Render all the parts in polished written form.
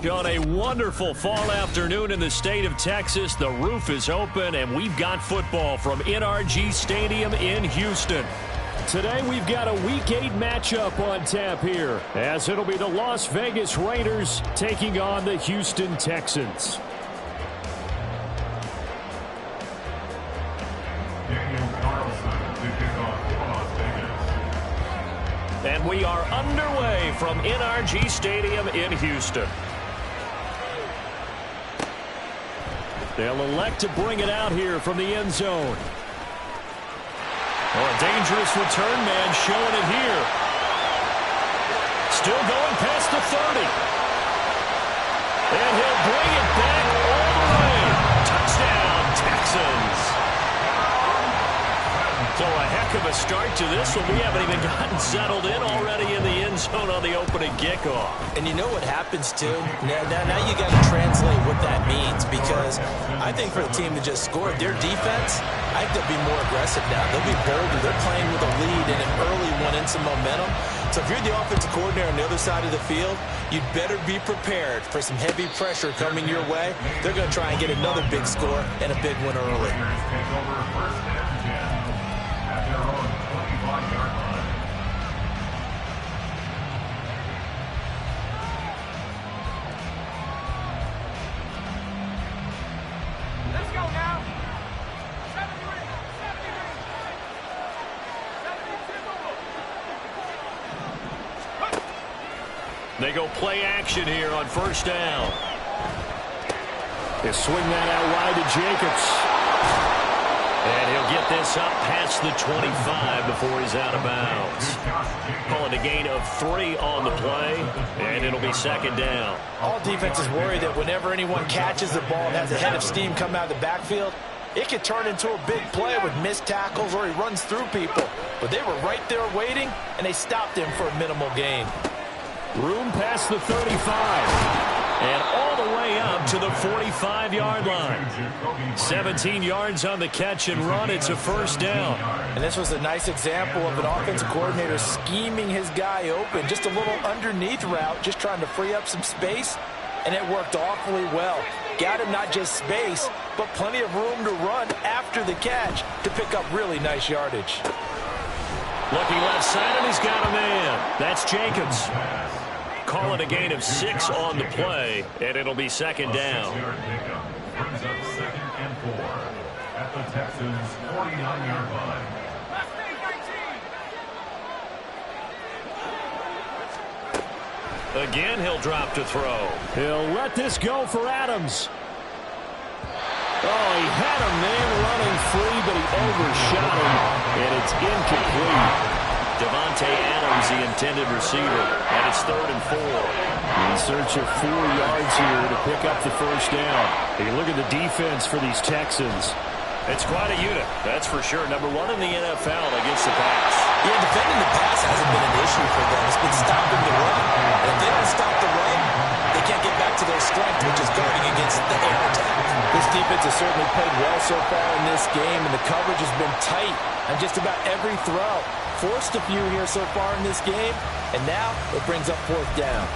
On a wonderful fall afternoon in the state of Texas, the roof is open, and we've got football from NRG Stadium in Houston. Today, we've got a Week 8 matchup on tap here, as it'll be the Las Vegas Raiders taking on the Houston Texans. And we are underway from NRG Stadium in Houston. They'll elect to bring it out here from the end zone. Oh, a dangerous return man showing it here. Still going past the 30. And he'll bring it back all the way. Touchdown, Texans. So a heck of a start to this one. We haven't even gotten settled in already in the end zone on the opening kickoff. And you know what happens, too? Now you got to translate what that means, because I think for the team that just scored, their defense, I think they'll be more aggressive now. They'll be bolder. They're playing with a lead and an early one and some momentum. So if you're the offensive coordinator on the other side of the field, you'd better be prepared for some heavy pressure coming your way. They're going to try and get another big score and a big one early. They go play action here on first down. They swing that out wide to Jacobs. And he'll get this up past the 25 before he's out of bounds. Call it a gain of 3 on the play, and it'll be second down. All defenses worry that whenever anyone catches the ball and has a head of steam come out of the backfield, it can turn into a big play with missed tackles or he runs through people. But they were right there waiting, and they stopped him for a minimal gain. Room past the 35. And all the way up to the 45-yard line. 17 yards on the catch and run. It's a first down. And this was a nice example of an offensive coordinator scheming his guy open. Just a little underneath route, just trying to free up some space. And it worked awfully well. Got him not just space, but plenty of room to run after the catch to pick up really nice yardage. Looking left side, and he's got a man. That's Jacobs. Call it a gain of 6 on the play, and it'll be second down. Brings up second and 4 at the Texans' 49-yard line. Again, he'll drop to throw. He'll let this go for Adams. Oh, he had a man running free, but he overshot him, and it's incomplete. Devontae Adams, the intended receiver, and it's 3rd and 4. In search of 4 yards here to pick up the first down. You look at the defense for these Texans. It's quite a unit, that's for sure. Number 1 in the NFL against the pass. Yeah, defending the pass hasn't been an issue for them. It's been stopping the run. And if they don't stop the run, they can't get back to their strength, which is guarding against the air attack. This defense has certainly played well so far in this game, and the coverage has been tight on just about every throw. Forced a few here so far in this game, and now it brings up 4th down.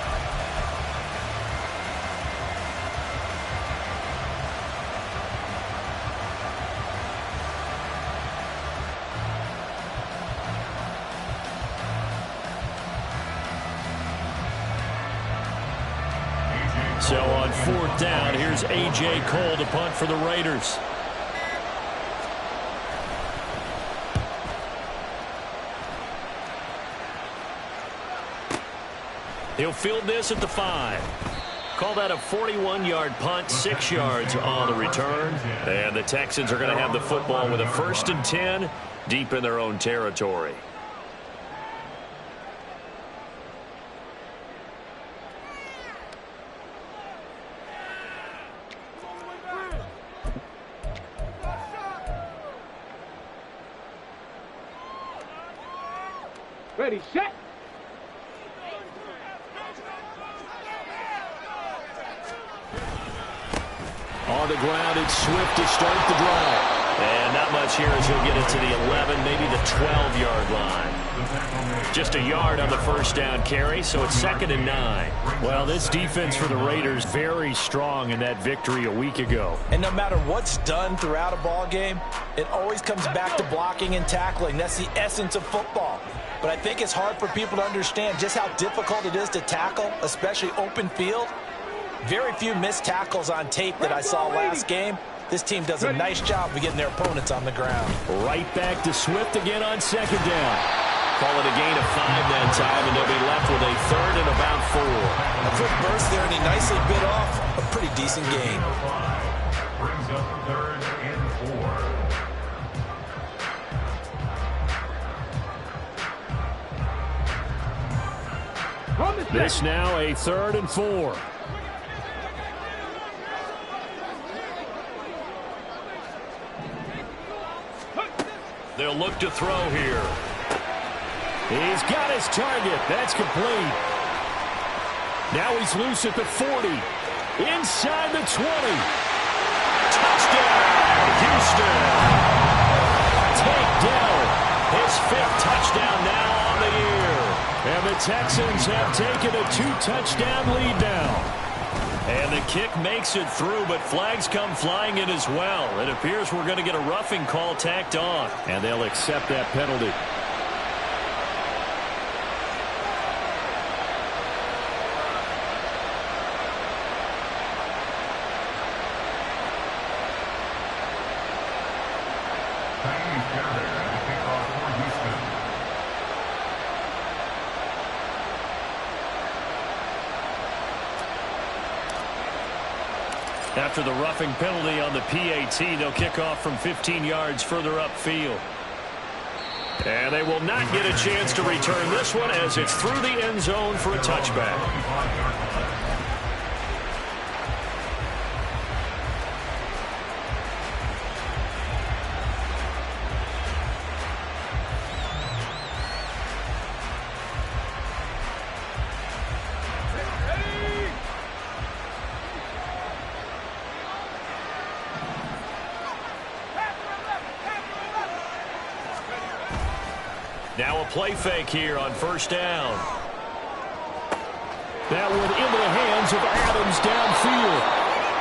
So on 4th down, here's A.J. Cole to punt for the Raiders. He'll field this at the 5. Call that a 41-yard punt, 6 yards on the return. And the Texans are going to have the football with a 1st and 10 deep in their own territory. Ready, set. On the ground, it's Swift to start the drive. And not much here as he'll get it to the 11, maybe the 12-yard line. Just a yard on the first down carry, so it's 2nd and 9. Well, this defense for the Raiders very strong in that victory a week ago. And no matter what's done throughout a ball game, it always comes back to blocking and tackling. That's the essence of football. But I think it's hard for people to understand just how difficult it is to tackle, especially open field. Very few missed tackles on tape that I saw last game. This team does a nice job of getting their opponents on the ground. Right back to Swift again on 2nd down. Call it a gain of 5 that time, and they'll be left with a 3rd and about 4. A quick burst there, and he nicely bit off a pretty decent gain. Brings up 3rd and 4. This now a 3rd and 4. They'll look to throw here. He's got his target. That's complete. Now he's loose at the 40. Inside the 20. Touchdown, Houston. Take down. His 5th touchdown now on the year. And the Texans have taken a 2-touchdown lead now. And the kick makes it through, but flags come flying in as well. It appears we're going to get a roughing call tacked on. And they'll accept that penalty. After the roughing penalty on the PAT, they'll kick off from 15 yards further upfield. And they will not get a chance to return this one as it's through the end zone for a touchback. Now a play fake here on 1st down. That one into the hands of Adams downfield.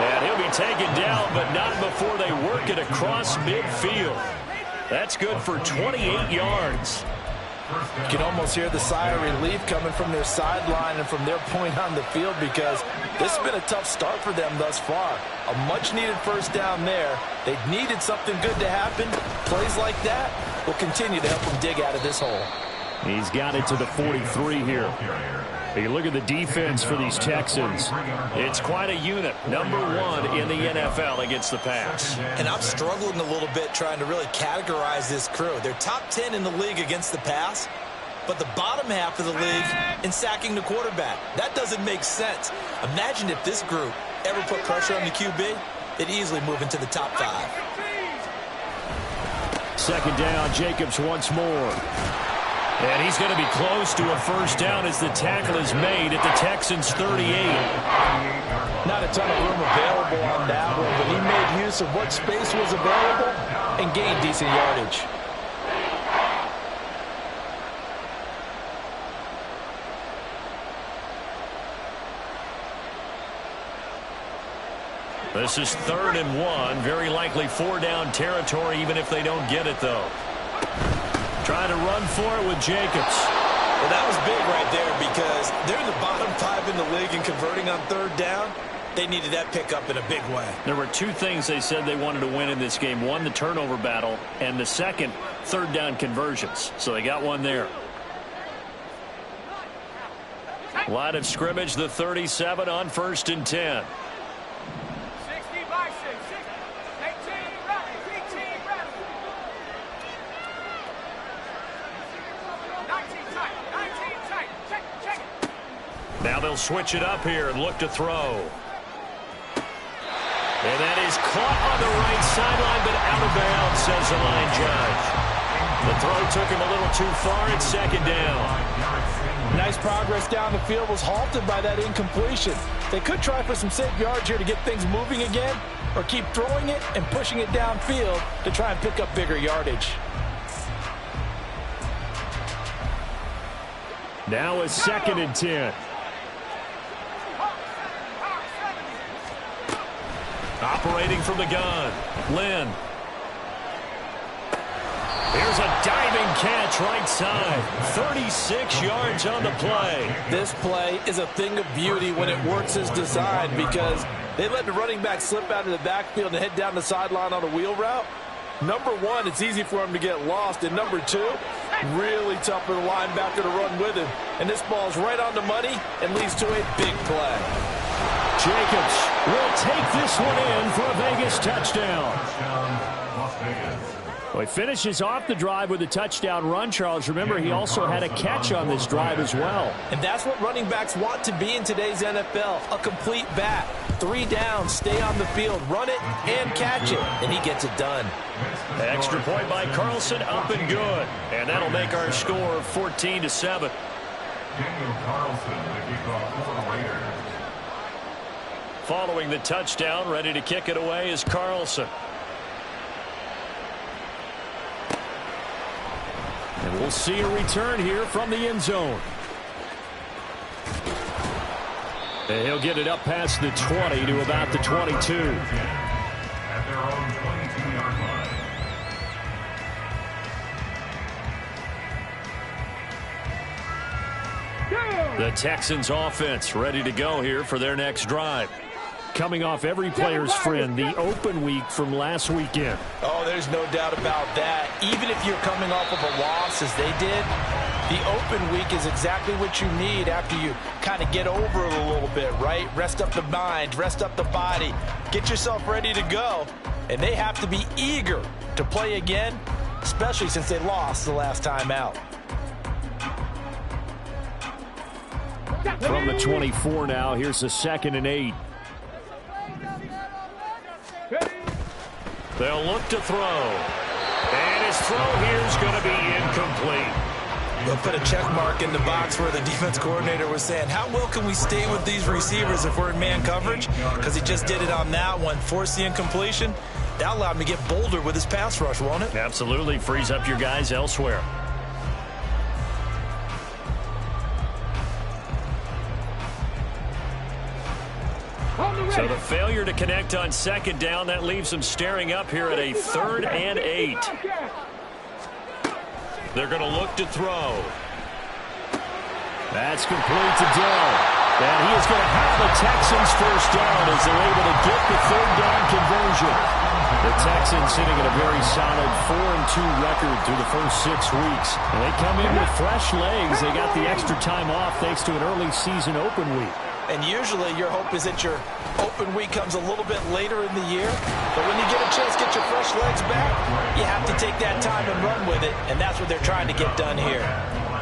And he'll be taken down, but not before they work it across midfield. That's good for 28 yards. You can almost hear the sigh of relief coming from their sideline and from their point on the field because this has been a tough start for them thus far. A much-needed 1st down there. They needed something good to happen. Plays like that will continue to help them dig out of this hole. He's got it to the 43 here. You look at the defense for these Texans. It's quite a unit. #1 in the NFL against the pass. And I'm struggling a little bit trying to really categorize this crew. They're top 10 in the league against the pass, but the bottom half of the league in sacking the quarterback. That doesn't make sense. Imagine if this group ever put pressure on the QB, they'd easily move into the top 5. 2nd down, Jacobs once more. And he's going to be close to a 1st down as the tackle is made at the Texans' 38. Not a ton of room available on that one, but he made use of what space was available and gained decent yardage. This is 3rd and 1. Very likely 4-down territory, even if they don't get it, though. Trying to run for it with Jacobs. Well, that was big right there because they're in the bottom 5 in the league and converting on 3rd down. They needed that pickup in a big way. There were 2 things they said they wanted to win in this game. One, the turnover battle, and the second, 3rd down conversions. So they got one there. Line of scrimmage, the 37 on 1st and 10. Now they'll switch it up here and look to throw. And that is caught on the right sideline, but out of bounds, says the line judge. The throw took him a little too far. It's 2nd down. Nice progress down the field was halted by that incompletion. They could try for some safe yards here to get things moving again, or keep throwing it and pushing it downfield to try and pick up bigger yardage. Now a 2nd and 10. Operating from the gun, Lynn. Here's a diving catch right side. 36 yards on the play. This play is a thing of beauty when it works as designed because they let the running back slip out of the backfield and head down the sideline on a wheel route. Number one, it's easy for him to get lost. And number two, really tough for the linebacker to run with him. And this ball's right on the money and leads to a big play. Jacobs will take this one in for a Vegas touchdown. Las Vegas. Well, he finishes off the drive with a touchdown run, Charles. Remember, he also had a catch on this drive as well. And that's what running backs want to be in today's NFL, a complete back. 3 downs, stay on the field, run it, and catch it. And he gets it done. Extra point by Carlson, up and good. And that'll make our score 14-7. Daniel Carlson, the kickoff for the Raiders. Following the touchdown, ready to kick it away is Carlson. And we'll see a return here from the end zone. And he'll get it up past the 20 to about the 22. At their own 22-yard line. The Texans offense ready to go here for their next drive. Coming off every player's friend, the open week from last weekend. Oh, there's no doubt about that. Even if you're coming off of a loss as they did, the open week is exactly what you need after you kind of get over it a little bit, right? Rest up the mind, rest up the body, get yourself ready to go. And they have to be eager to play again, especially since they lost the last time out. From the 24 now, here's a 2nd and 8. They'll look to throw. And his throw here is going to be incomplete. They'll put a check mark in the box where the defense coordinator was saying, how well can we stay with these receivers if we're in man coverage? Because he just did it on that one, forced the incompletion. That allowed him to get bolder with his pass rush, won't it? Absolutely. Frees up your guys elsewhere. So the failure to connect on 2nd down, that leaves them staring up here at a 3rd and 8. They're going to look to throw. That's complete to Dell. And he is going to have the Texans first down as they're able to get the 3rd down conversion. The Texans sitting at a very solid 4-2 record through the first 6 weeks. And they come in with fresh legs. They got the extra time off thanks to an early season open week. And usually your hope is that your open week comes a little bit later in the year. But when you get a chance to get your fresh legs back, you have to take that time and run with it. And that's what they're trying to get done here.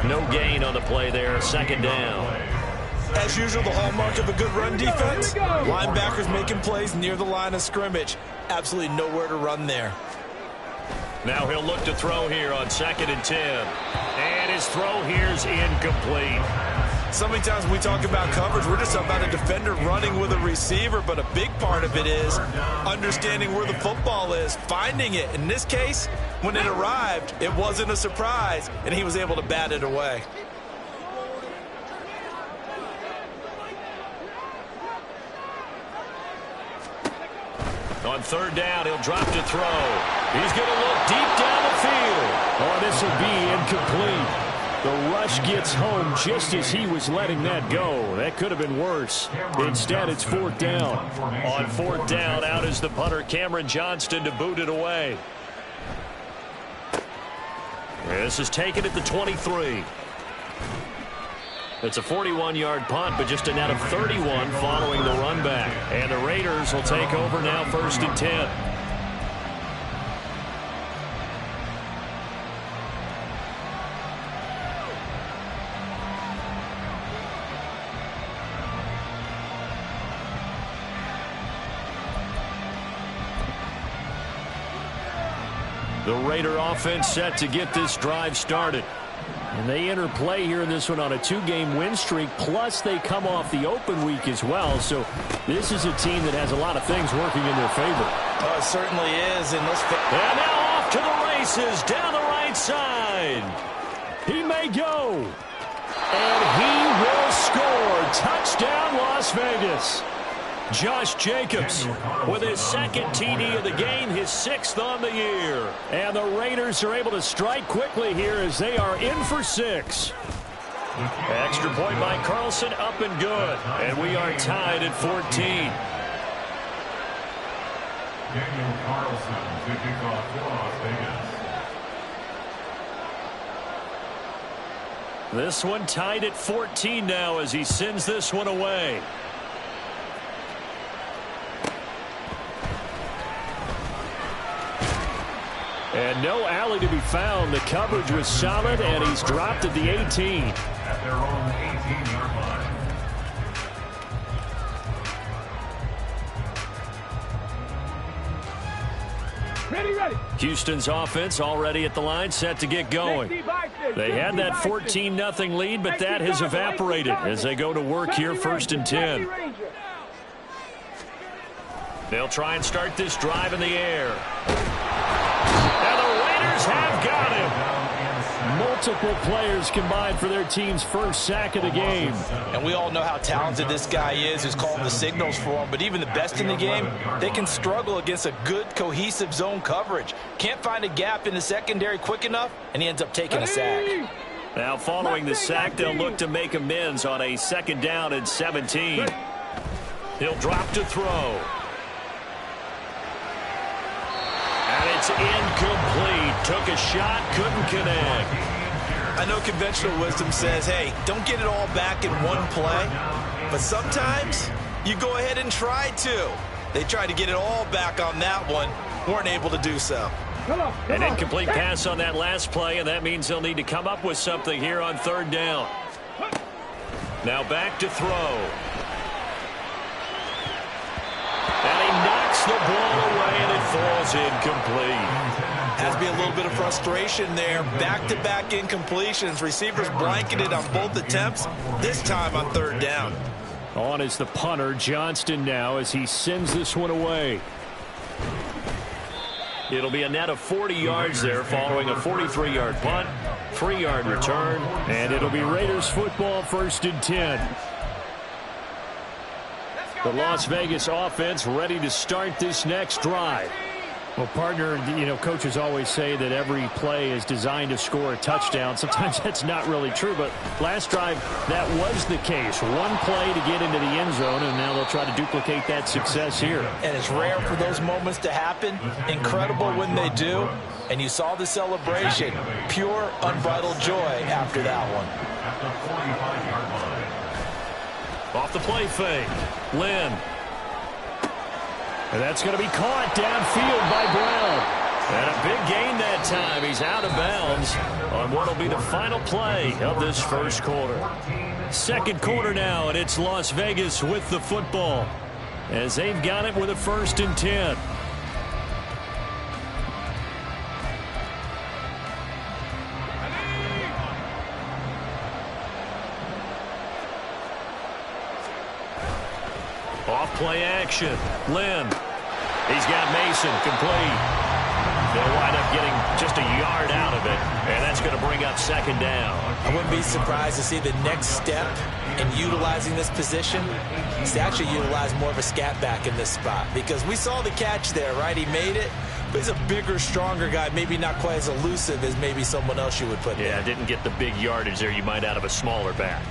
No gain on the play there, 2nd down. As usual, the hallmark of a good run defense, linebackers making plays near the line of scrimmage. Absolutely nowhere to run there. Now he'll look to throw here on 2nd and 10. And his throw here's incomplete. So many times when we talk about coverage, we're just talking about a defender running with a receiver, but a big part of it is understanding where the football is, finding it. In this case, when it arrived, it wasn't a surprise, and he was able to bat it away. On 3rd down, he'll drop to throw. He's going to look deep down the field. Oh, this will be incomplete. The rush gets home just as he was letting that go. That could have been worse. Instead, it's 4th down. On 4th down, out is the punter, Cameron Johnston, to boot it away. This is taken at the 23. It's a 41-yard punt, but just a net of 31 following the run back. And the Raiders will take over now 1st and 10. The Raider offense set to get this drive started. And they enter play here in this one on a 2-game win streak, plus they come off the open week as well. So this is a team that has a lot of things working in their favor. Oh, it certainly is. And now off to the races down the right side. He may go. And he will score. Touchdown, Las Vegas. Josh Jacobs with his second TD of the game, his 6th on the year. And the Raiders are able to strike quickly here as they are in for 6. Extra point by Carlson, up and good. And we are tied at 14. Daniel Carlson to kick off for Las Vegas. This one tied at 14 now as he sends this one away. And no alley to be found. The coverage was solid, and he's dropped at the 18. At their own 18-yard line. Ready. Houston's offense already at the line, set to get going. They had that 14-0 lead, but that has evaporated as they go to work here, 1st and 10. They'll try and start this drive in the air. And the Raiders have got him. Multiple players combined for their team's first sack of the game. And we all know how talented this guy is who's calling the signals for him. But even the best in the game, they can struggle against a good, cohesive zone coverage. Can't find a gap in the secondary quick enough, and he ends up taking a sack. Now following the sack, they'll look to make amends on a 2nd down and 17. He'll drop to throw. And it's incomplete. Took a shot, couldn't connect. I know conventional wisdom says, hey, don't get it all back in one play. But sometimes you go ahead and try to. They tried to get it all back on that one. Weren't able to do so. An incomplete pass on that last play, and that means they'll need to come up with something here on 3rd down. Now back to throw. And he knocks the ball away, and it falls incomplete. Has to be a little bit of frustration there. Back-to-back incompletions. Receivers blanketed on both attempts, this time on 3rd down. On is the punter, Johnston, now as he sends this one away. It'll be a net of 40 yards there following a 43-yard punt, 3-yard return, and it'll be Raiders football, 1st and 10. The Las Vegas offense ready to start this next drive. Well, partner, coaches always say that every play is designed to score a touchdown. Sometimes that's not really true, but last drive, that was the case. One play to get into the end zone, and now they'll try to duplicate that success here. And it's rare for those moments to happen. Incredible when they do. And you saw the celebration. Pure, unbridled joy after that one. At the 45-yard line. Off the play fake. Lynn. And that's going to be caught downfield by Brown. And a big gain that time. He's out of bounds on what will be the final play of this 1st quarter. 2nd quarter now, and it's Las Vegas with the football as they've got it with a 1st and 10. Off play action. Lynn. He's got Mason complete. They'll wind up getting just a yard out of it, and that's going to bring up 2nd down. I wouldn't be surprised to see the next step in utilizing this position is to actually utilize more of a scat back in this spot, because we saw the catch there, right? He made it, but he's a bigger, stronger guy, maybe not quite as elusive as maybe someone else you would put there. Yeah, didn't get the big yardage there you might out of a smaller back.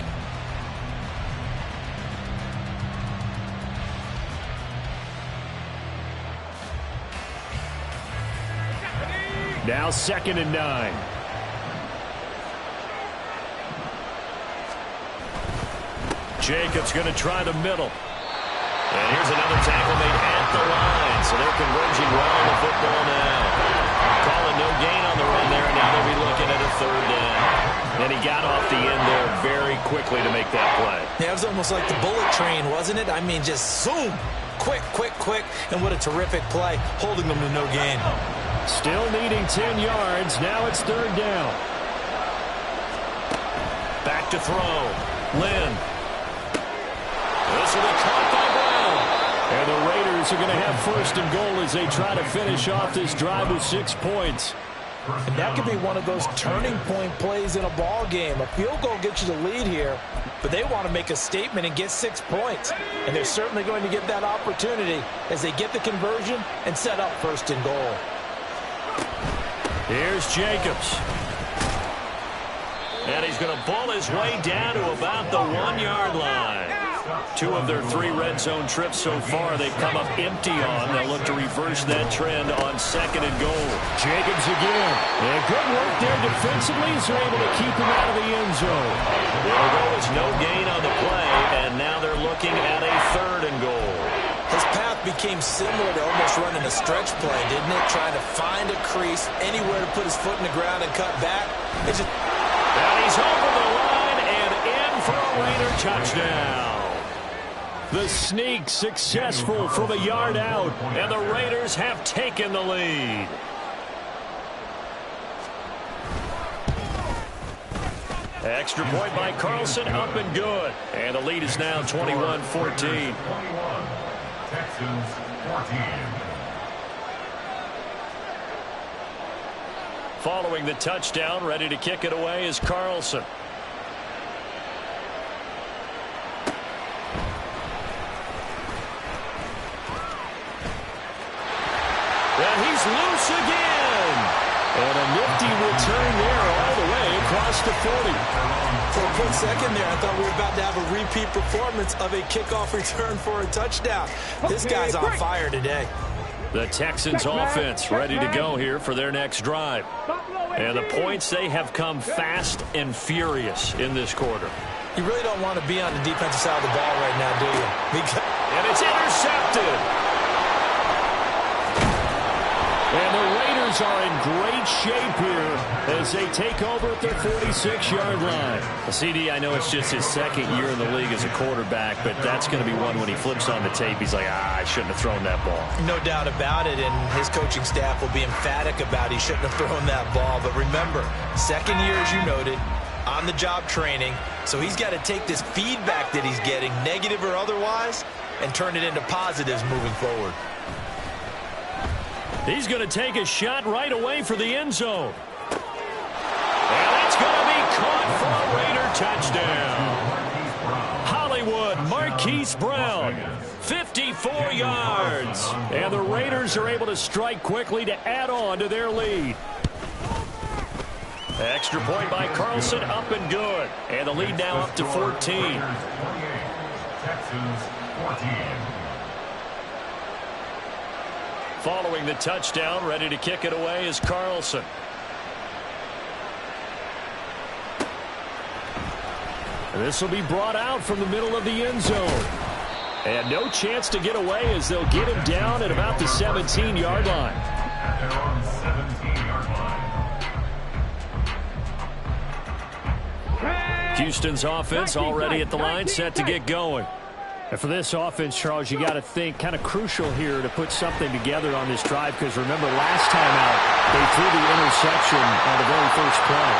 Now 2nd and 9. Jacobs going to try the middle. And here's another tackle made at the line. So they're converging well on the football now. Calling no gain on the run there, and now they'll be looking at a 3rd down. And he got off the end there very quickly to make that play. Yeah, it was almost like the bullet train, wasn't it? I mean, just zoom. Quick, quick, quick. And what a terrific play, holding them to no gain. Still needing 10 yards. Now it's 3rd down. Back to throw. Lynn. This will be caught by Brown. And the Raiders are going to have first and goal as they try to finish off this drive with 6 points. And that could be one of those turning point plays in a ball game. A field goal gets you the lead here, but they want to make a statement and get 6 points. And they're certainly going to get that opportunity as they get the conversion and set up first and goal. Here's Jacobs. And he's going to ball his way down to about the 1-yard line. 2 of their 3 red zone trips so far they've come up empty on. They'll look to reverse that trend on 2nd and goal. Jacobs again. And good work there defensively as they're able to keep him out of the end zone. There goes no gain on the play, and now they're looking at a 3rd and goal. His path became similar to almost running a stretch play, didn't it? Trying to find a crease, anywhere to put his foot in the ground and cut back. And he's over the line and in for a Raider touchdown. The sneak successful from a yard out, and the Raiders have taken the lead. Extra point by Carlson, up and good. And the lead is now 21-14. Texans 14. Following the touchdown, ready to kick it away is Carlson. And he's loose again. And a nifty return there all the way across the 40. For a quick second there, I thought we were about to have a repeat performance of a kickoff return for a touchdown. This guy's on fire today. The Texans offense ready to go here for their next drive. And the points, they have come fast and furious in this quarter. You really don't want to be on the defensive side of the ball right now, do you? And it's intercepted. And the Raiders are in great shape here as they take over at their 46-yard line. CD, I know it's just his 2nd year in the league as a quarterback, but that's going to be one when he flips on the tape. He's like, I shouldn't have thrown that ball. No doubt about it, and his coaching staff will be emphatic about he shouldn't have thrown that ball. But remember, 2nd year, as you noted, on-the-job training, so he's got to take this feedback that he's getting, negative or otherwise, and turn it into positives moving forward. He's going to take a shot right away for the end zone. And it's going to be caught for a Raider touchdown. Hollywood Marquise Brown, 54 yards. And the Raiders are able to strike quickly to add on to their lead. Extra point by Carlson, up and good. And the lead now up to 14. Texans 14. Following the touchdown, ready to kick it away is Carlson. This will be brought out from the middle of the end zone. And no chance to get away as they'll get him down at about the 17-yard line. At their own 17-yard line. Houston's offense already at the line, set to get going. And for this offense, Charles, you got to think kind of crucial here to put something together on this drive, because remember last time out they threw the interception on the very first play.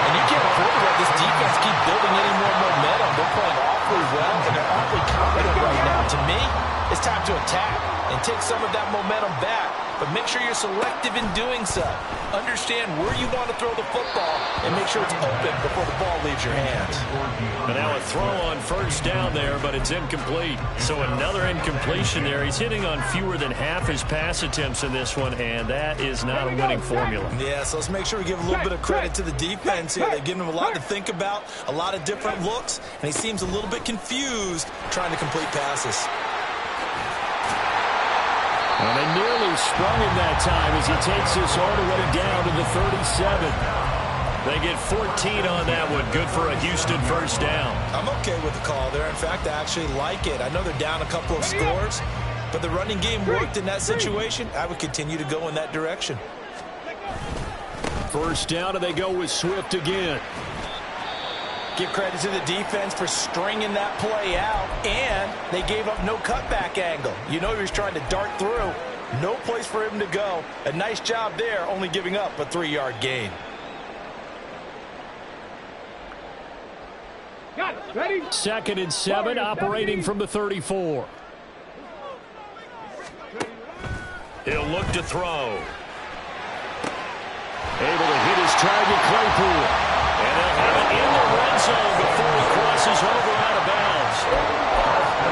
And you can't afford to let this defense keep building any more momentum. They're playing awfully well, and they're awfully confident right now. To me, it's time to attack and take some of that momentum back, but make sure you're selective in doing so. Understand where you want to throw the football and make sure it's open before the ball leaves your hands. But now a throw on first down there, but it's incomplete. So another incompletion there. He's hitting on fewer than half his pass attempts in this one, and that is not a winning formula. Yeah, so let's make sure we give a little bit of credit to the defense here. They've given him a lot to think about, a lot of different looks, and he seems a little bit confused trying to complete passes. And they nearly sprung him that time as he takes this all the way down to the 37. They get 14 on that one. Good for a Houston first down. I'm okay with the call there. In fact, I actually like it. I know they're down a couple of scores, but the running game worked in that situation. I would continue to go in that direction. First down, and they go with Swift again. Give credit to the defense for stringing that play out, and they gave up no cutback angle. You know he was trying to dart through. No place for him to go. A nice job there, only giving up a 3-yard gain. 2nd and 7, operating from the 34. He'll look to throw. Able to hit his target, Claypool. And they'll have it in the red zone before he crosses over out of bounds.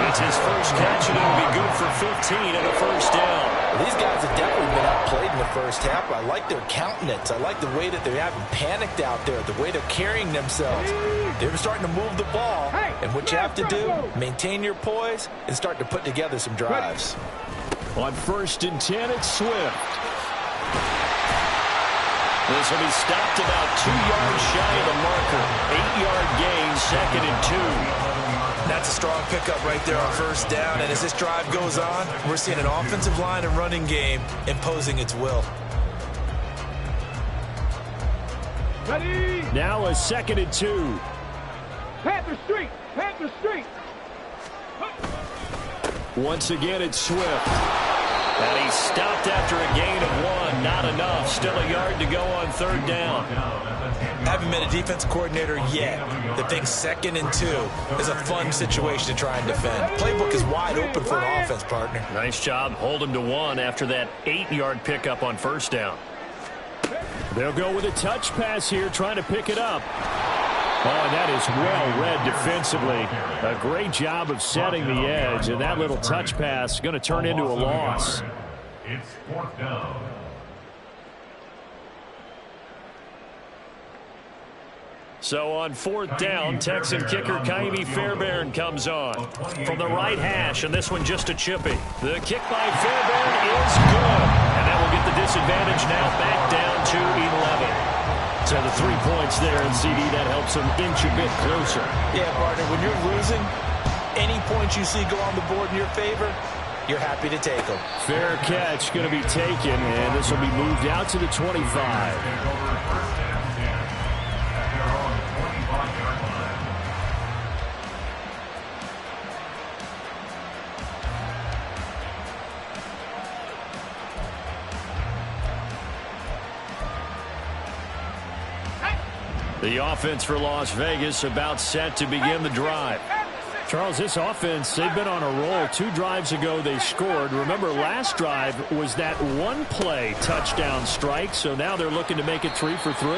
It's his first catch, and it'll be good for 15 and a first down. Well, these guys have definitely been outplayed in the first half. I like their countenance. I like the way that they haven't panicked out there, the way they're carrying themselves. They're starting to move the ball. And what you have to do, maintain your poise and start to put together some drives. On 1st and 10, it's Swift. This will be stopped about 2 yards shy of the marker. 8-yard gain, 2nd and 2. That's a strong pickup right there on first down. And as this drive goes on, we're seeing an offensive line and running game imposing its will. Ready. Now a 2nd and 2. Panther Street. Panther Street. Once again, it's Swift. And he's stopped after a gain of 1. Not enough. Still a yard to go on 3rd down. Haven't been a defense coordinator yet that thinks 2nd and 2 is a fun situation to try and defend. Playbook is wide open for an offense, partner. Nice job. Hold him to 1 after that 8-yard pickup on 1st down. They'll go with a touch pass here, trying to pick it up. Oh, and that is well read defensively. A great job of setting the edge, and that little touch pass is going to turn into a loss. It's 4th down. So on 4th down, Texan kicker Kaimi Fairbairn comes on from the right hash, and this one just a chippy. The kick by Fairbairn is good, and that will get the disadvantage now back down to 11. So the 3 points there, and CD, that helps them inch a bit closer. Yeah, partner, when you're losing, any points you see go on the board in your favor, you're happy to take them. Fair catch going to be taken, and this will be moved out to the 25. The offense for Las Vegas about set to begin the drive. Charles, this offense, they've been on a roll. 2 drives ago, they scored. Remember, last drive was that 1-play touchdown strike, so now they're looking to make it 3 for 3.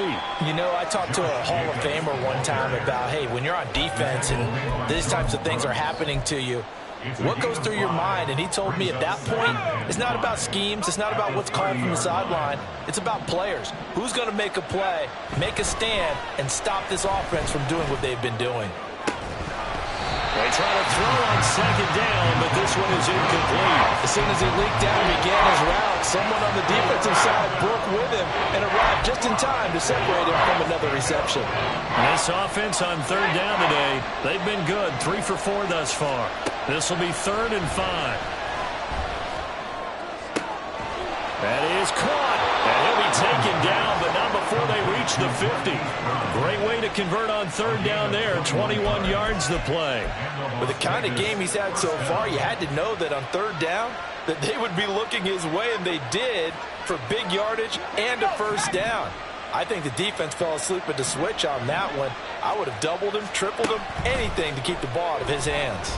You know, I talked to a Hall of Famer one time about, hey, when you're on defense and these types of things are happening to you, what goes through your mind? And he told me at that point, it's not about schemes. It's not about what's called from the sideline. It's about players. Who's going to make a play, make a stand, and stop this offense from doing what they've been doing? They try to throw on 2nd down, but this one is incomplete. As soon as he leaked out and began his route, someone on the defensive side broke with him and arrived just in time to separate him from another reception. This offense on 3rd down today, they've been good. 3 for 4 thus far. This will be 3rd and 5. That is caught. And he'll be taken down, but not before they reach the 50. Great way to convert on 3rd down there. 21 yards to play. With the kind of game he's had so far, you had to know that on 3rd down that they would be looking his way, and they did, for big yardage and a first down. I think the defense fell asleep at the switch on that one. I would have doubled him, tripled him, anything to keep the ball out of his hands.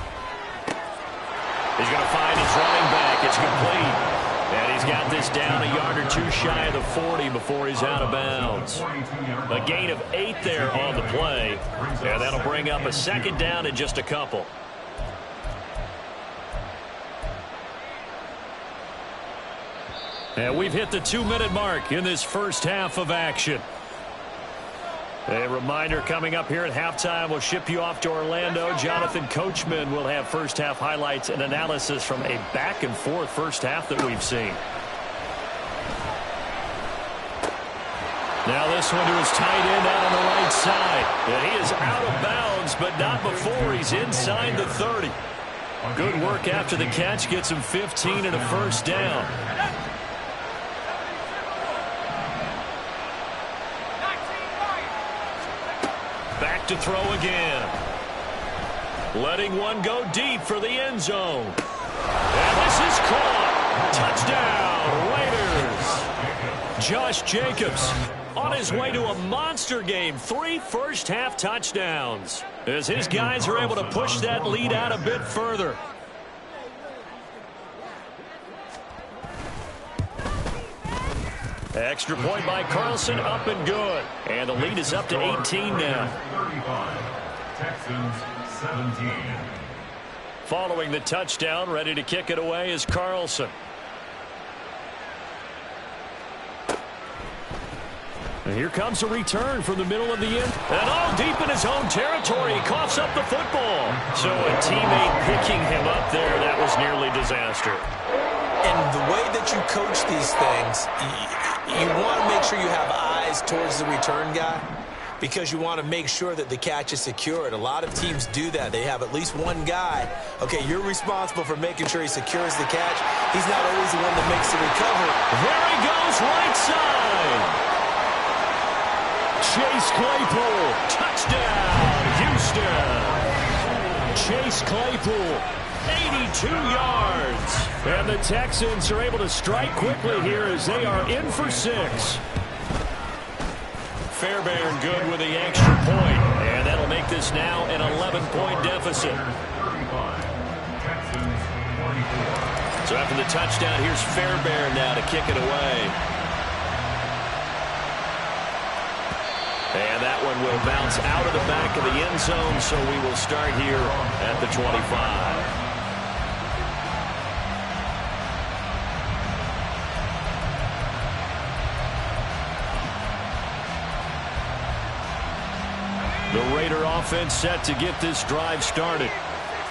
He's going to find his running back. It's complete. And he's got this down a yard or 2 shy of the 40 before he's out of bounds. A gain of 8 there on the play. And that'll bring up a 2nd down in just a couple. And we've hit the 2-minute mark in this first half of action. A reminder coming up here at halftime, we'll ship you off to Orlando. Jonathan Coachman will have first half highlights and analysis from a back-and-forth first half that we've seen. Now this one to his tight end out on the right side. And he is out of bounds, but not before he's inside the 30. Good work after the catch, gets him 15 and a first down. Back to throw again. Letting one go deep for the end zone. And this is caught. Touchdown, Raiders. Josh Jacobs On his way to a monster game, 3 first-half touchdowns, as his guys are able to push that lead out a bit further. Extra point by Carlson, up and good. And the lead is up to 18 now. 35, Texans 17. Following the touchdown, ready to kick it away is Carlson. And here comes a return from the middle of the end. And all deep in his own territory. He coughs up the football. So a teammate picking him up there, that was nearly disaster. And the way that you coach these things, you want to make sure you have eyes towards the return guy, because you want to make sure that the catch is secured. A lot of teams do that. They have at least one guy. Okay, you're responsible for making sure he secures the catch. He's not always the one that makes the recovery. There he goes, right side. Chase Claypool, touchdown, Houston. Chase Claypool, 82 yards. And the Texans are able to strike quickly here as they are in for 6. Fairbairn good with the extra point. And that'll make this now an 11-point deficit. So after the touchdown, here's Fairbairn now to kick it away. And that one will bounce out of the back of the end zone, so we will start here at the 25. The Raider offense set to get this drive started.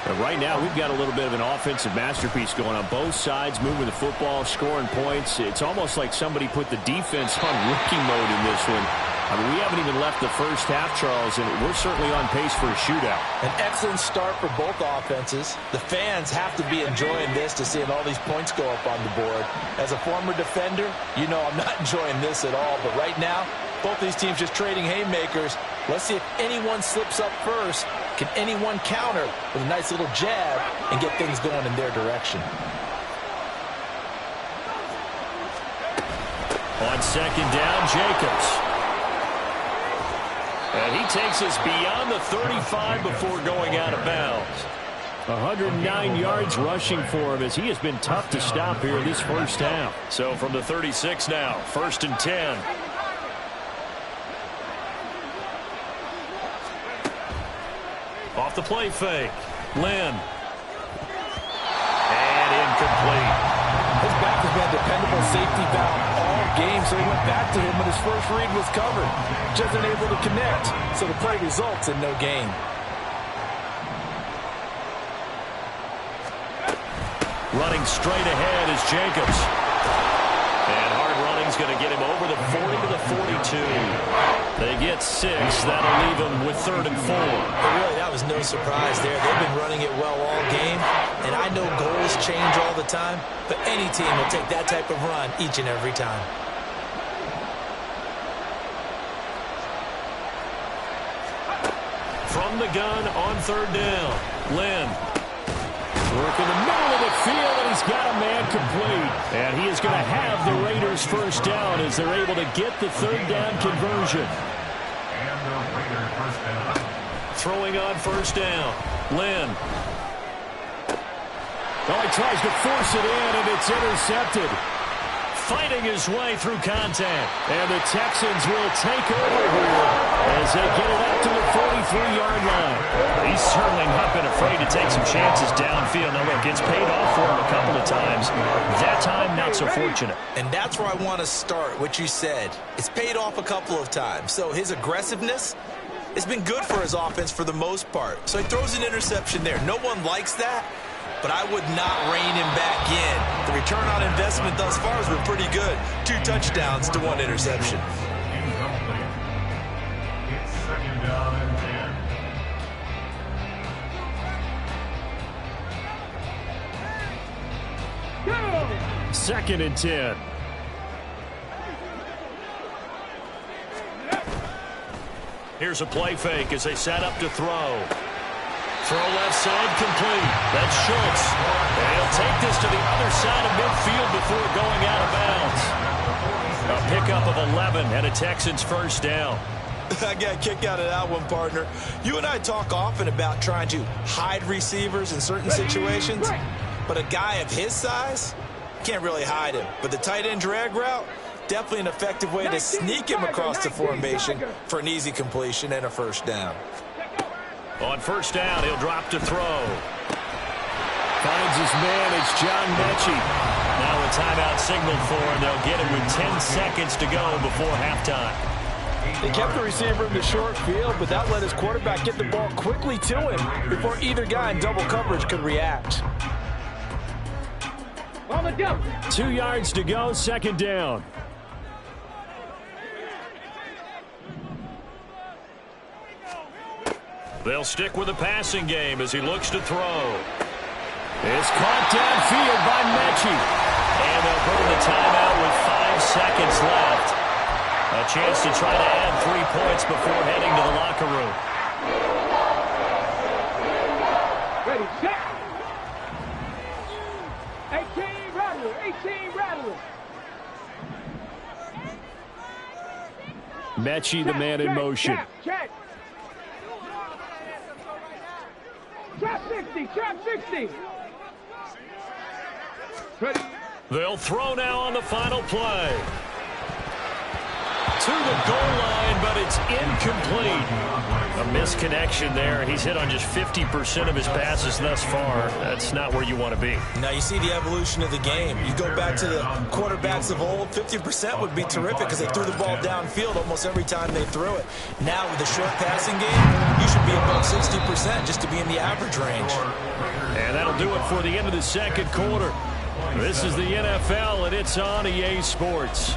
But right now, we've got a little bit of an offensive masterpiece going on both sides, moving the football, scoring points. It's almost like somebody put the defense on rookie mode in this one. I mean, we haven't even left the first half, Charles, and we're certainly on pace for a shootout. An excellent start for both offenses. The fans have to be enjoying this to seeing all these points go up on the board. As a former defender, you know I'm not enjoying this at all. But right now, both these teams just trading haymakers. Let's see if anyone slips up first. Can anyone counter with a nice little jab and get things going in their direction? On second down, Jacobs. And he takes us beyond the 35 before going out of bounds. 109 yards rushing for him as he has been tough to stop here this first half. So from the 36 now, 1st and 10. Off the play fake. Lynn. And incomplete. His back has been a dependable safety valve all game, so he went back to him when his first read was covered. Just unable to connect, so the play results in no gain. Running straight ahead is Jacobs. And hard running's going to get him over the 40 to the 42. They get 6. That'll leave them with 3rd and 4. But really, that was no surprise there. They've been running it well all game. And I know goals change all the time, but any team will take that type of run each and every time. From the gun on 3rd down, Lynn. Work in the middle of the field, and he's got a man complete. And he is going to have the Raiders first down as they're able to get the 3rd down conversion. And the Raiders first down. Throwing on 1st down, Lynn. Oh, he tries to force it in, and it's intercepted. Fighting his way through contact. And the Texans will take over here as they get it up to the 43-yard line. He's certainly not been afraid to take some chances downfield. Now, look, it's paid off for him a couple of times. That time, not so fortunate. And that's where I want to start, what you said. It's paid off a couple of times. So his aggressiveness has been good for his offense for the most part. So he throws an interception there. No one likes that, but I would not rein him back in. The return on investment thus far has been pretty good. 2 touchdowns to 1 interception. Incomplete. It's 2nd down and 10. 2nd and 10. Here's a play fake as they set up to throw. Throw left side complete. That's Schultz. And he'll take this to the other side of midfield before going out of bounds. A pickup of 11 and a Texans first down. I got a kick out of that one, partner. You and I talk often about trying to hide receivers in certain situations, but a guy of his size can't really hide him. But the tight end drag route, definitely an effective way to sneak him across the formation for an easy completion and a first down. On first down, he'll drop to throw. Finds his man. It's John Mechie. Now a timeout signaled for, and they'll get him with 10 seconds to go before halftime. They kept the receiver in the short field, but that let his quarterback get the ball quickly to him before either guy in double coverage could react. 2 yards to go, second down. They'll stick with the passing game as he looks to throw. It's caught downfield by Mechie. And they'll burn the timeout with 5 seconds left. A chance to try to add 3 points before heading to the locker room. Ready, set. 18 rattler, 18 rattler. Mechie, the man in motion. Check. Trap 60, trap 60. Ready. They'll throw now on the final play. To the goal line, but it's incomplete. A misconnection there. He's hit on just 50% of his passes thus far. That's not where you want to be. Now you see the evolution of the game. You go back to the quarterbacks of old, 50% would be terrific because they threw the ball downfield almost every time they threw it. Now with the short passing game, you should be above 60% just to be in the average range. And that'll do it for the end of the second quarter. This is the NFL, and it's on EA Sports.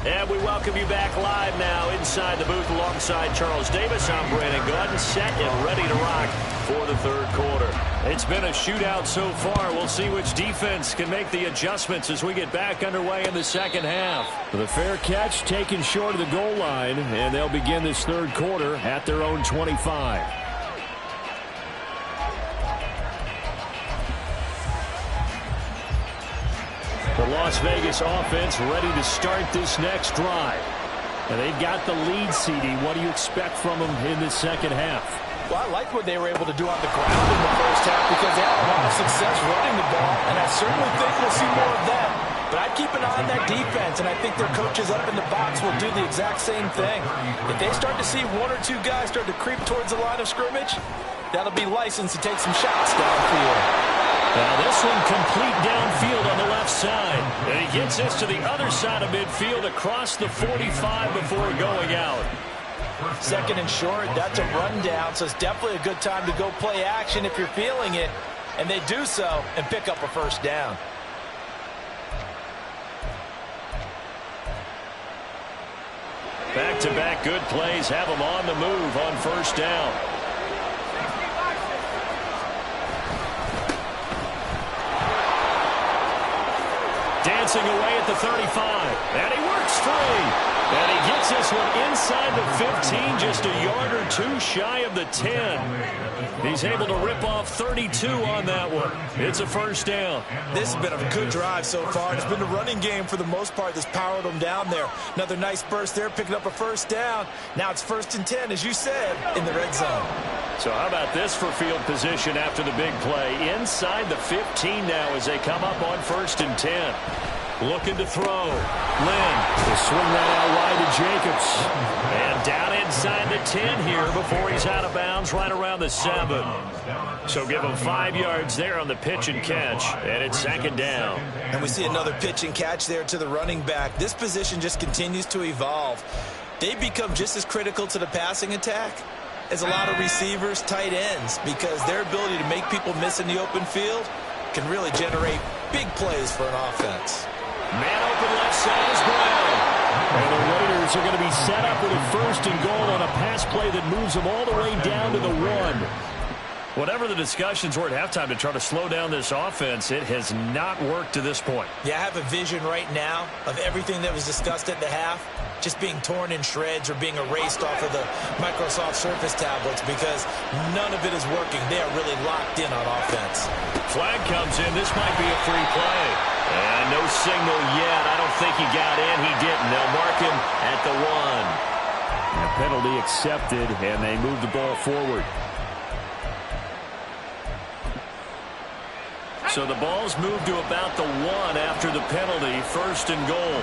And we welcome you back live now inside the booth alongside Charles Davis. I'm Brandon Gordon, set and ready to rock for the third quarter. It's been a shootout so far. We'll see which defense can make the adjustments as we get back underway in the second half. The fair catch taken short of the goal line, and they'll begin this third quarter at their own 25. The Las Vegas offense ready to start this next drive. And they've got the lead, CD. What do you expect from them in the second half? Well, I like what they were able to do on the ground in the first half because they had a lot of success running the ball, and I certainly think we'll see more of that. But I'd keep an eye on that defense, and I think their coaches up in the box will do the exact same thing. If they start to see 1 or 2 guys start to creep towards the line of scrimmage, that'll be licensed to take some shots downfield. Now this one complete downfield on the left side. And he gets this to the other side of midfield across the 45 before going out. Second and short, that's a rundown, so it's definitely a good time to go play action if you're feeling it. And they do so and pick up a first down. Back-to-back good plays have them on the move on first down. Dancing away at the 35. And he works free. And he gets this one inside the 15, just a yard or 2 shy of the 10. He's able to rip off 32 on that one. It's a first down. This has been a good drive so far. It's been the running game for the most part that's powered them down there. Another nice burst there, picking up a first down. Now it's 1st and 10, as you said, in the red zone. So how about this for field position after the big play? Inside the 15 now as they come up on 1st and 10. Looking to throw. Lynn will swing that out wide to Jacobs. And down inside the 10 here before he's out of bounds right around the 7. So give him 5 yards there on the pitch and catch. And it's 2nd down. And we see another pitch and catch there to the running back. This position just continues to evolve. They become just as critical to the passing attack as a lot of receivers, tight ends, because their ability to make people miss in the open field can really generate big plays for an offense. Man open left side is Brown. And the Raiders are going to be set up with a 1st and goal on a pass play that moves them all the way down to the 1. Whatever the discussions were at halftime to try to slow down this offense, it has not worked to this point. Yeah, I have a vision right now of everything that was discussed at the half just being torn in shreds or being erased off of the Microsoft Surface tablets because none of it is working. They are really locked in on offense. Flag comes in. This might be a free play. And no signal yet. I don't think he got in. He didn't. They'll mark him at the 1. A penalty accepted, and they move the ball forward. So the ball's moved to about the 1 after the penalty. 1st and goal.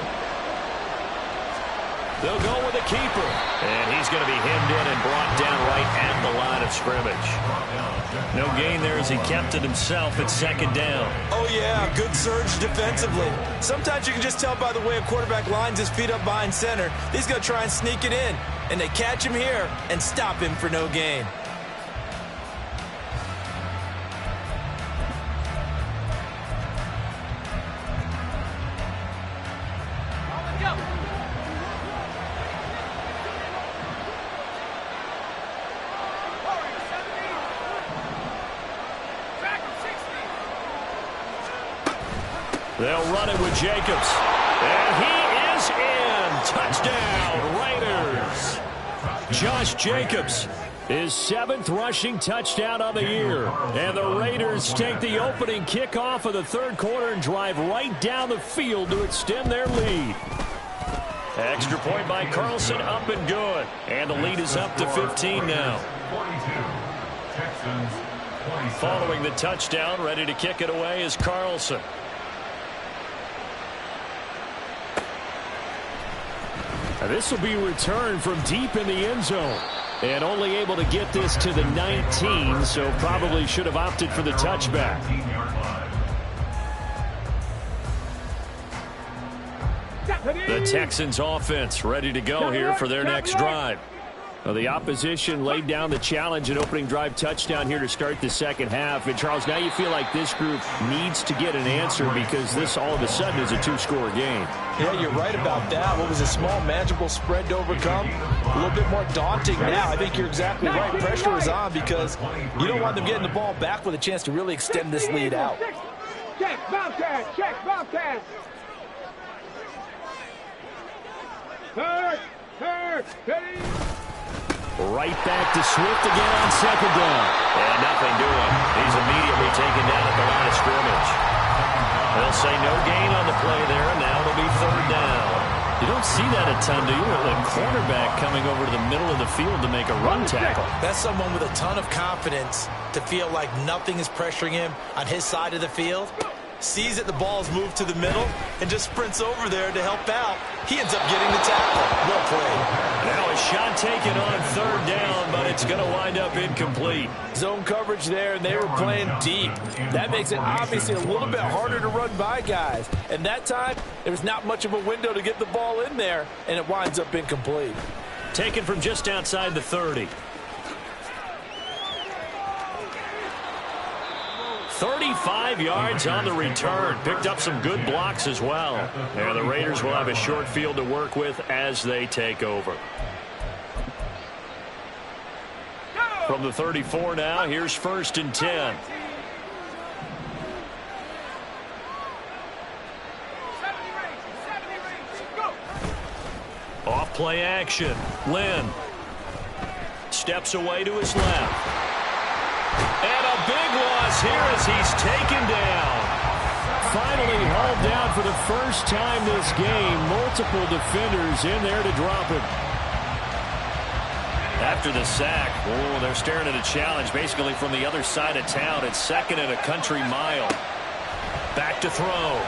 They'll go with a keeper. And he's going to be hemmed in and brought down right at the line of scrimmage. No gain there as he kept it himself at 2nd down. Oh, yeah, good surge defensively. Sometimes you can just tell by the way a quarterback lines his feet up behind center. He's going to try and sneak it in. And they catch him here and stop him for no gain. They'll run it with Jacobs. And he is in. Touchdown, Raiders. Josh Jacobs, his 7th rushing touchdown of the year. And the Raiders take the opening kickoff of the 3rd quarter and drive right down the field to extend their lead. Extra point by Carlson, up and good. And the lead is up to 15 now. Following the touchdown, ready to kick it away is Carlson. This will be returned from deep in the end zone. And only able to get this to the 19, so probably should have opted for the touchback. The Texans offense ready to go here for their next drive. Well, the opposition laid down the challenge and opening drive touchdown here to start the 2nd half. And, Charles, now you feel like this group needs to get an answer because this all of a sudden is a 2-score game. Yeah, you're right about that. What was a small, manageable spread to overcome? A little bit more daunting now. I think you're exactly right. Pressure is on because you don't want them getting the ball back with a chance to really extend this lead out. Check, Bobcat, check, Bobcat. Third, ready. Right back to Swift again on 2nd down. And nothing doing. He's immediately taken down at the line of scrimmage. They'll say no gain on the play there, and now it'll be 3rd down. You don't see that a ton, do you? The cornerback coming over to the middle of the field to make a run tackle. That's someone with a ton of confidence to feel like nothing is pressuring him on his side of the field. Sees that the ball's moved to the middle and just sprints over there to help out. He ends up getting the tackle. Well played. Now a shot taken on 3rd down, but it's going to wind up incomplete. Zone coverage there, and they were playing deep. That makes it obviously a little bit harder to run by guys. And that time, there was not much of a window to get the ball in there, and it winds up incomplete. Taken from just outside the 30. 35 yards on the return. Picked up some good blocks as well. And the Raiders will have a short field to work with as they take over. From the 34 now, here's 1st and 10. Off play action. Lynn steps away to his left. And a big loss here as he's taken down. Finally hauled down for the first time this game. Multiple defenders in there to drop him. After the sack, they're staring at a challenge basically from the other side of town. It's 2nd and a country mile. Back to throw.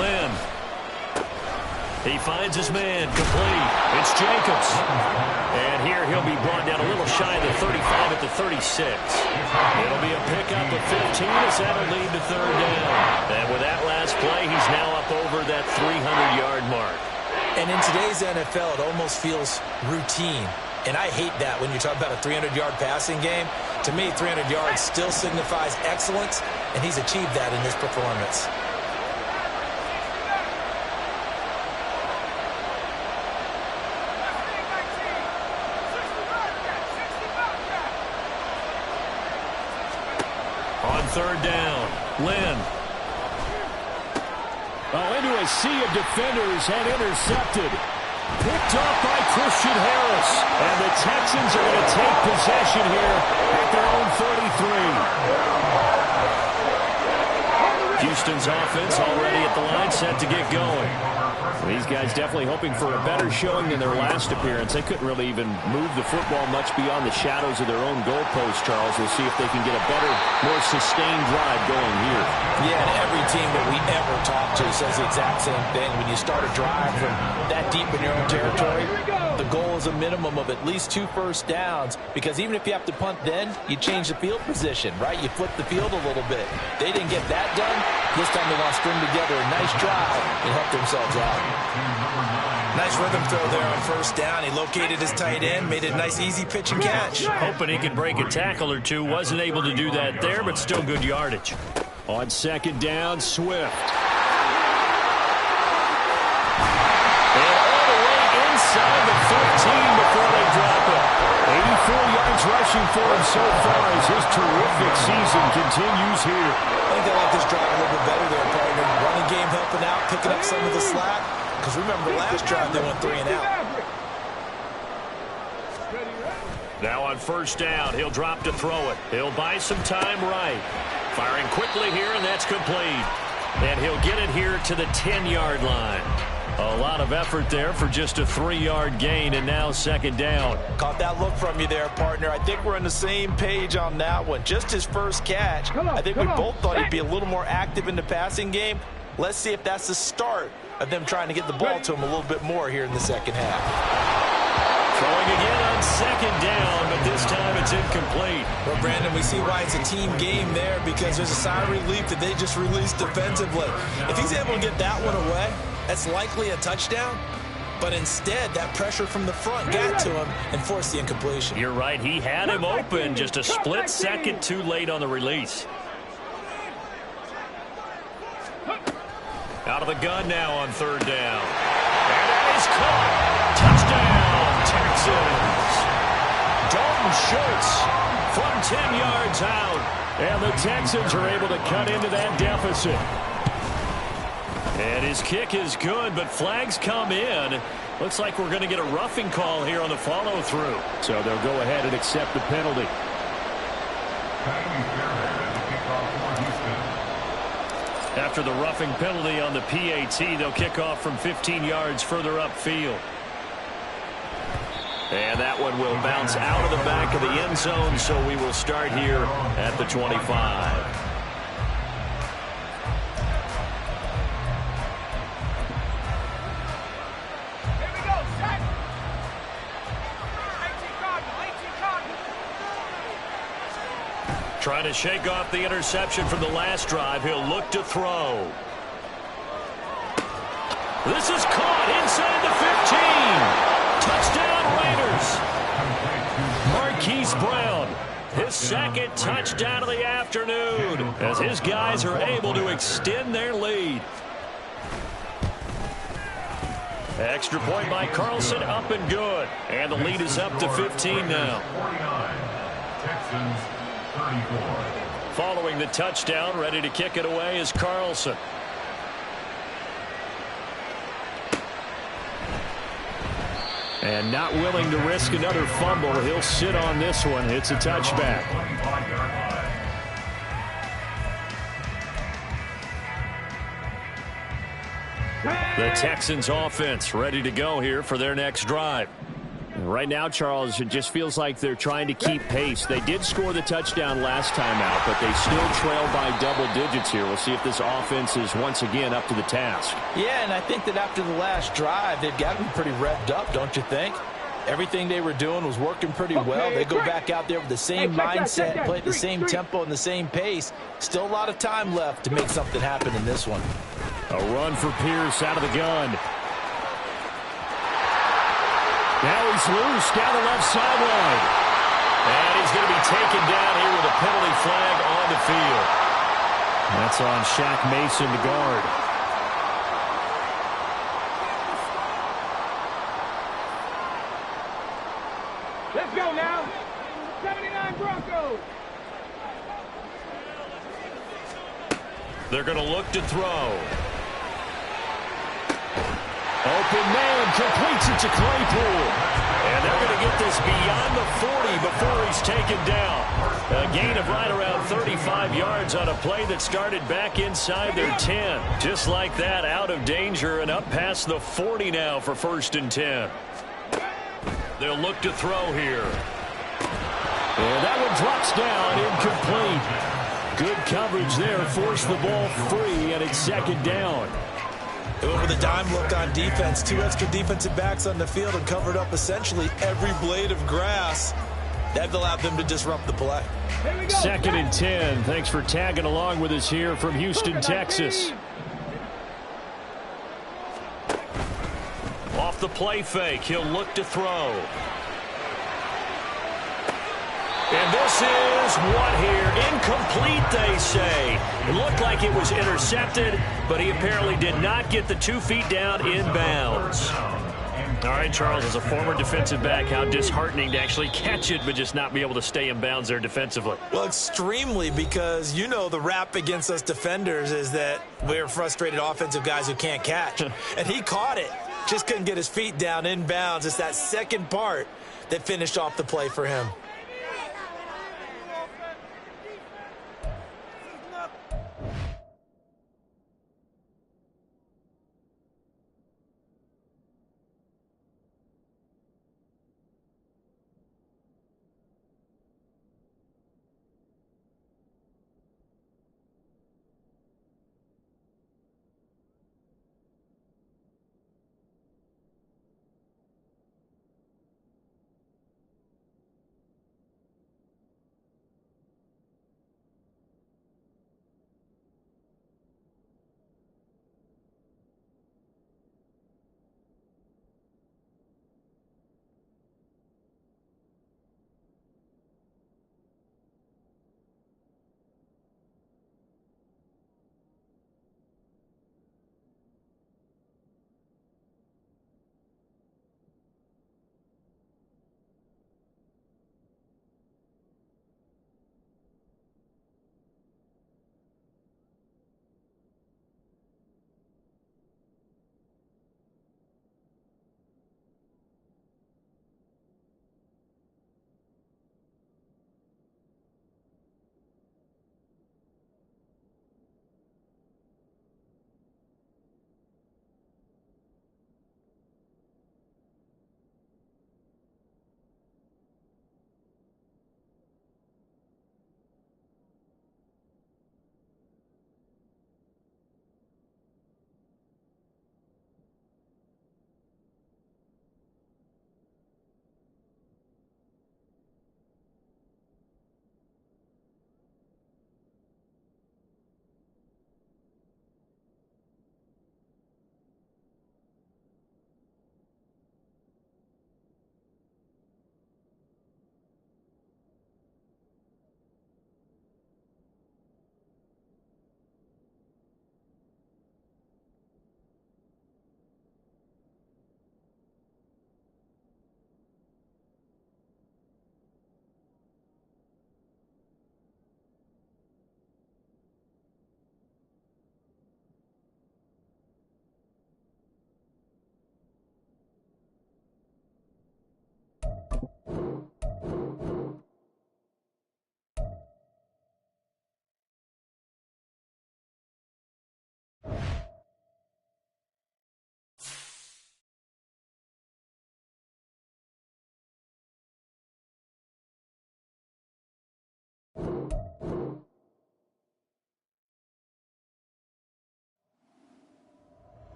Lynn. He finds his man, complete. It's Jacobs. And here he'll be brought down a little shy of the 35 at the 36. It'll be a pickup of 15 as that'll lead to 3rd down. And with that last play, he's now up over that 300-yard mark. And in today's NFL, it almost feels routine. And I hate that when you talk about a 300-yard passing game. To me, 300 yards still signifies excellence, and he's achieved that in this performance. On third down, Lynn. Oh, into a sea of defenders and intercepted. Picked off by Christian Harris. And the Texans are going to take possession here at their own 33. Houston's offense already at the line, set to get going. These guys definitely hoping for a better showing than their last appearance. They couldn't really even move the football much beyond the shadows of their own goalpost, Charles. We'll see if they can get a better, more sustained drive going here. Yeah, and every team that we ever talk to says the exact same thing. When you start a drive from that deep in your own territory, the goal is a minimum of at least 2 first downs, because even if you have to punt then, you change the field position, right? You flip the field a little bit. They didn't get that done. This time they want to string together a nice drive and help themselves out. Nice rhythm throw there on first down. He located his tight end, made it a nice easy pitch and catch. Hoping he could break a tackle or two. Wasn't able to do that there, but still good yardage. On second down, Swift. And all the way inside the 15 before they drop it. 84 yards rushing for him so far as his terrific season continues here. I think they like this drive a little bit better there, partner. Running game helping out, picking up some of the slack. Because remember, the last drive they went 3 and out. Now on first down, he'll drop to throw it. He'll buy some time right. Firing quickly here, and that's complete. And he'll get it here to the 10-yard line. A lot of effort there for just a 3-yard gain, and now second down. Caught that look from you there, partner. I think we're on the same page on that one. Just his first catch. I think we both thought he'd be a little more active in the passing game. Let's see if that's the start of them trying to get the ball to him a little bit more here in the second half. Throwing again on second down, but this time it's incomplete. Well, Brandon, we see why it's a team game there, because there's a sigh of relief that they just released defensively. If he's able to get that one away, that's likely a touchdown. But instead, that pressure from the front got to him and forced the incompletion. You're right. He had him open, just a split second too late on the release. Out of the gun now on third down. And that is caught. Touchdown, Texans. Dalton Schultz from 10 yards out. And the Texans are able to cut into that deficit. And his kick is good, but flags come in. Looks like we're going to get a roughing call here on the follow-through. So they'll go ahead and accept the penalty. After the roughing penalty on the PAT, they'll kick off from 15 yards further upfield. And that one will bounce out of the back of the end zone, so we will start here at the 25. Trying to shake off the interception from the last drive. He'll look to throw. This is caught inside the 15. Touchdown Raiders. Marquise Brown, his second touchdown of the afternoon, as his guys are able to extend their lead. Extra point by Carlson, up and good. And the lead is up to 15 now. 49. Texans 34. Following the touchdown, ready to kick it away is Carlson. And not willing to risk another fumble. He'll sit on this one. It's a touchback. The Texans offense ready to go here for their next drive. Right now, Charles, it just feels like they're trying to keep pace. They did score the touchdown last time out, but they still trail by double digits here. We'll see if this offense is once again up to the task. Yeah, and I think that after the last drive, they've got to be pretty revved up, don't you think? Everything they were doing was working pretty well. They go back out there with the same mindset, play at the same tempo and the same pace. Still a lot of time left to make something happen in this one. A run for Pierce out of the gun. Now he's loose down the left sideline. And he's going to be taken down here with a penalty flag on the field. That's on Shaq Mason to guard. Let's go now. 79 Broncos. They're going to look to throw. Open man completes it to Claypool. And they're going to get this beyond the 40 before he's taken down. A gain of right around 35 yards on a play that started back inside their 10. Just like that, out of danger and up past the 40 now for 1st and 10. They'll look to throw here. And that one drops down, incomplete. Good coverage there, forced the ball free, and it's 2nd down. With a dime look on defense, 2 extra defensive backs on the field and covered up essentially every blade of grass. That allowed them to disrupt the play. 2nd and 10. Thanks for tagging along with us here from Houston, Texas. Off the play fake, he'll look to throw. And this is what here? Incomplete, they say. It looked like it was intercepted, but he apparently did not get the 2 feet down in bounds. All right, Charles, as a former defensive back, how disheartening to actually catch it, but just not be able to stay in bounds there defensively. Well, extremely, because you know the rap against us defenders is that we're frustrated offensive guys who can't catch. And he caught it. Just couldn't get his feet down in bounds. It's that second part that finished off the play for him.